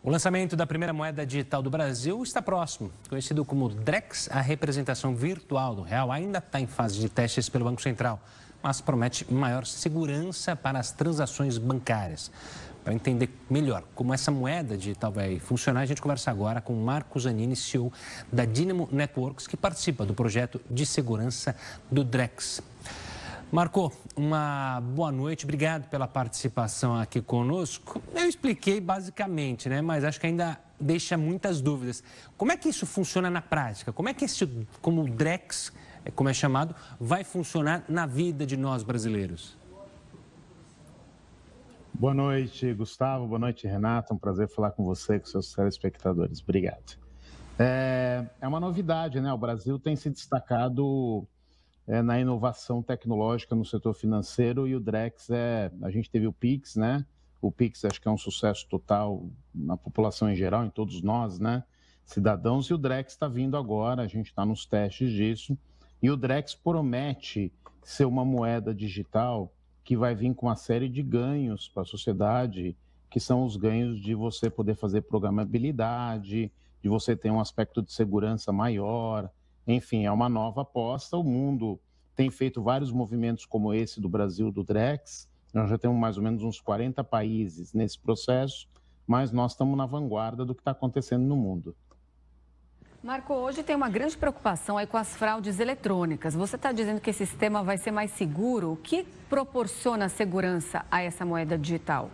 O lançamento da primeira moeda digital do Brasil está próximo. Conhecido como Drex, a representação virtual do real ainda está em fase de testes pelo Banco Central, mas promete maior segurança para as transações bancárias. Para entender melhor como essa moeda digital vai funcionar, a gente conversa agora com Marco Zanini, CEO da Dynamo Networks, que participa do projeto de segurança do Drex. Marco, uma boa noite, obrigado pela participação aqui conosco. Eu expliquei basicamente, mas acho que ainda deixa muitas dúvidas. Como é que isso funciona na prática? Como o Drex, como é chamado, vai funcionar na vida de nós brasileiros? Boa noite, Gustavo. Boa noite, Renata. Um prazer falar com você e com seus telespectadores. Obrigado. É uma novidade, O Brasil tem se destacado na inovação tecnológica no setor financeiro e o Drex a gente teve o Pix, O Pix acho que é um sucesso total na população em geral, em todos nós, cidadãos, e o Drex está vindo agora, a gente está nos testes disso, e o Drex promete ser uma moeda digital que vai vir com uma série de ganhos para a sociedade, que são os ganhos de você poder fazer programabilidade, de você ter um aspecto de segurança maior. Enfim, é uma nova aposta. O mundo tem feito vários movimentos como esse do Brasil, do Drex. Nós já temos mais ou menos uns 40 países nesse processo, mas nós estamos na vanguarda do que está acontecendo no mundo. Marco, hoje tem uma grande preocupação aí com as fraudes eletrônicas. Você está dizendo que esse sistema vai ser mais seguro. O que proporciona segurança a essa moeda digital?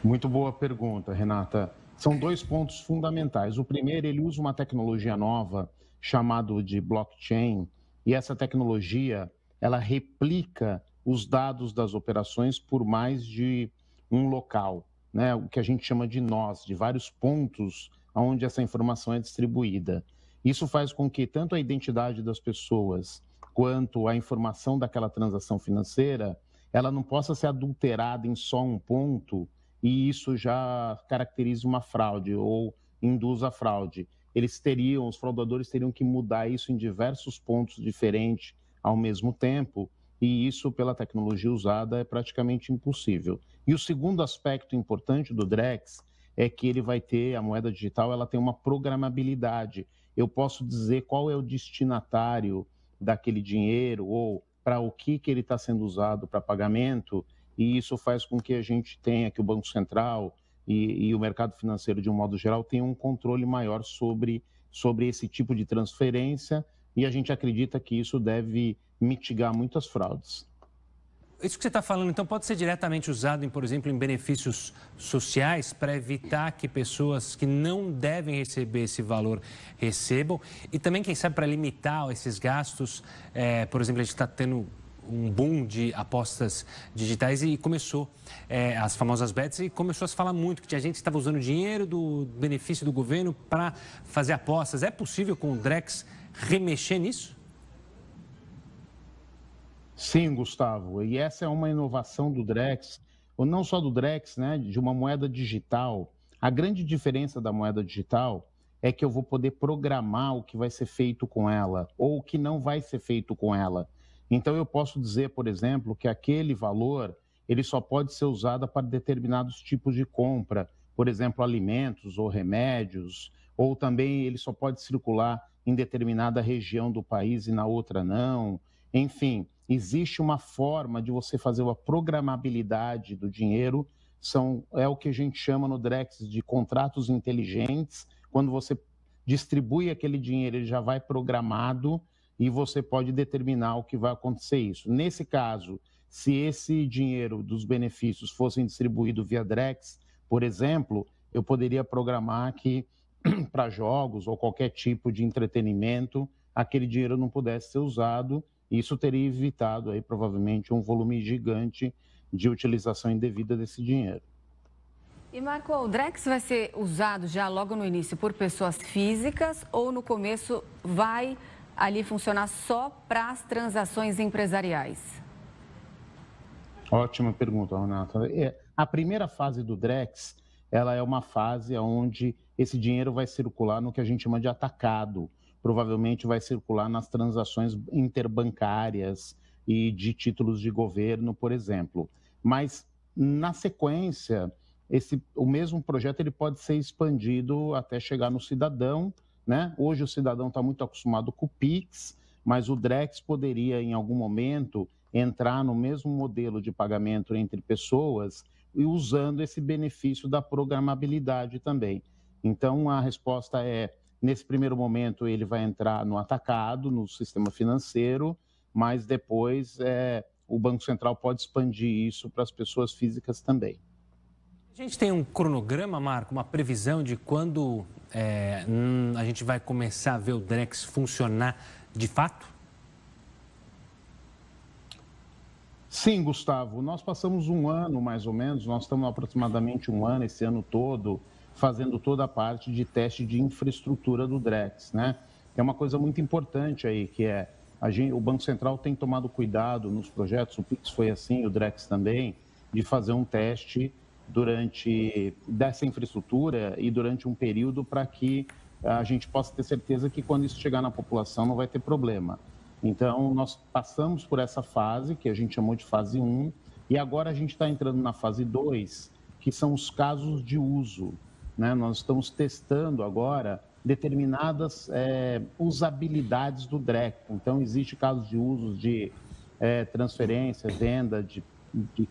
Muito boa pergunta, Renata. São dois pontos fundamentais. O primeiro, ele usa uma tecnologia nova chamada de blockchain, e essa tecnologia, ela replica os dados das operações por mais de um local, O que a gente chama de nós, de vários pontos onde essa informação é distribuída. Isso faz com que tanto a identidade das pessoas quanto a informação daquela transação financeira, ela não possa ser adulterada em só um ponto, e isso já caracteriza uma fraude ou induz a fraude. Os fraudadores teriam que mudar isso em diversos pontos diferentes ao mesmo tempo, e isso, pela tecnologia usada, é praticamente impossível. E o segundo aspecto importante do Drex é que a moeda digital, ela tem uma programabilidade. Eu posso dizer qual é o destinatário daquele dinheiro ou para o que ele está sendo usado para pagamento, e isso faz com que a gente tenha, que o Banco Central e o mercado financeiro, de um modo geral, tenham um controle maior sobre esse tipo de transferência, e a gente acredita que isso deve mitigar muitas fraudes. Isso que você está falando, então, pode ser diretamente usado, por exemplo, em benefícios sociais para evitar que pessoas que não devem receber esse valor recebam, e também, quem sabe, para limitar esses gastos. Por exemplo, a gente está tendo um boom de apostas digitais e começou, as famosas bets, e começou a se falar muito que tinha gente que estava usando dinheiro do benefício do governo para fazer apostas. É possível com o Drex remexer nisso? Sim, Gustavo, e essa é uma inovação do Drex, ou não só do Drex, de uma moeda digital. A grande diferença da moeda digital é que eu vou poder programar o que vai ser feito com ela ou o que não vai ser feito com ela. Então, eu posso dizer, por exemplo, que aquele valor ele só pode ser usado para determinados tipos de compra, por exemplo, alimentos ou remédios, ou também ele só pode circular em determinada região do país e na outra não. Enfim, existe uma forma de você fazer a programabilidade do dinheiro, é o que a gente chama no Drex de contratos inteligentes. Quando você distribui aquele dinheiro, ele já vai programado e você pode determinar o que vai acontecer isso. Nesse caso, se esse dinheiro dos benefícios fossem distribuídos via Drex, por exemplo, eu poderia programar que para jogos ou qualquer tipo de entretenimento, aquele dinheiro não pudesse ser usado. Isso teria evitado aí, provavelmente, um volume gigante de utilização indevida desse dinheiro. E, Marco, o Drex vai ser usado já logo no início por pessoas físicas ou no começo vai ali funcionar só para as transações empresariais? Ótima pergunta, Renata. A primeira fase do Drex, ela é uma fase onde esse dinheiro vai circular no que a gente chama de atacado. Provavelmente vai circular nas transações interbancárias e de títulos de governo, por exemplo. Mas, na sequência, o mesmo projeto ele pode ser expandido até chegar no cidadão, né? Hoje o cidadão está muito acostumado com o Pix, mas o Drex poderia, em algum momento, entrar no mesmo modelo de pagamento entre pessoas e usando esse benefício da programabilidade também. Então, a resposta é, nesse primeiro momento, ele vai entrar no atacado, no sistema financeiro, mas depois o Banco Central pode expandir isso para as pessoas físicas também. A gente tem um cronograma, Marco, uma previsão de quando a gente vai começar a ver o Drex funcionar de fato? Sim, Gustavo, nós passamos um ano, mais ou menos, nós estamos aproximadamente um ano, esse ano todo, fazendo toda a parte de teste de infraestrutura do Drex, né? É uma coisa muito importante aí, que o Banco Central tem tomado cuidado nos projetos, o Pix foi assim, o Drex também, de fazer um teste dessa infraestrutura e durante um período para que a gente possa ter certeza que quando isso chegar na população não vai ter problema. Então, nós passamos por essa fase, que a gente chamou de fase 1, e agora a gente está entrando na fase 2, que são os casos de uso, né? Nós estamos testando agora determinadas usabilidades do Drex. Então, existe casos de uso de transferência, venda de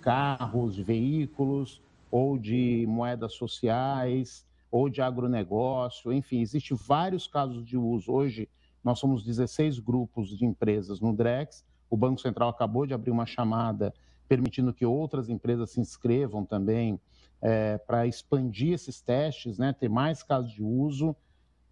carros, de veículos, ou de moedas sociais, ou de agronegócio, enfim, existem vários casos de uso. Hoje, nós somos 16 grupos de empresas no Drex, o Banco Central acabou de abrir uma chamada permitindo que outras empresas se inscrevam também para expandir esses testes, né, ter mais casos de uso,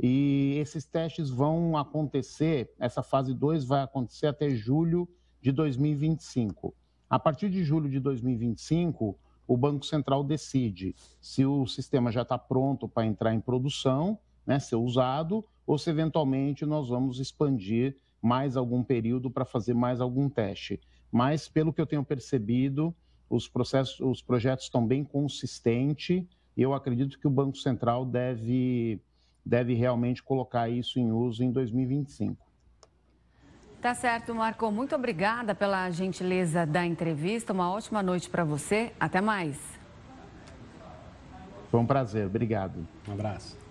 e esses testes vão acontecer, essa fase 2 vai acontecer até julho de 2025. A partir de julho de 2025, o Banco Central decide se o sistema já está pronto para entrar em produção, né, ser usado, ou se eventualmente nós vamos expandir mais algum período para fazer mais algum teste. Mas, pelo que eu tenho percebido, os projetos estão bem consistentes e eu acredito que o Banco Central deve realmente colocar isso em uso em 2025. Tá certo, Marco. Muito obrigada pela gentileza da entrevista. Uma ótima noite para você. Até mais. Foi um prazer. Obrigado. Um abraço.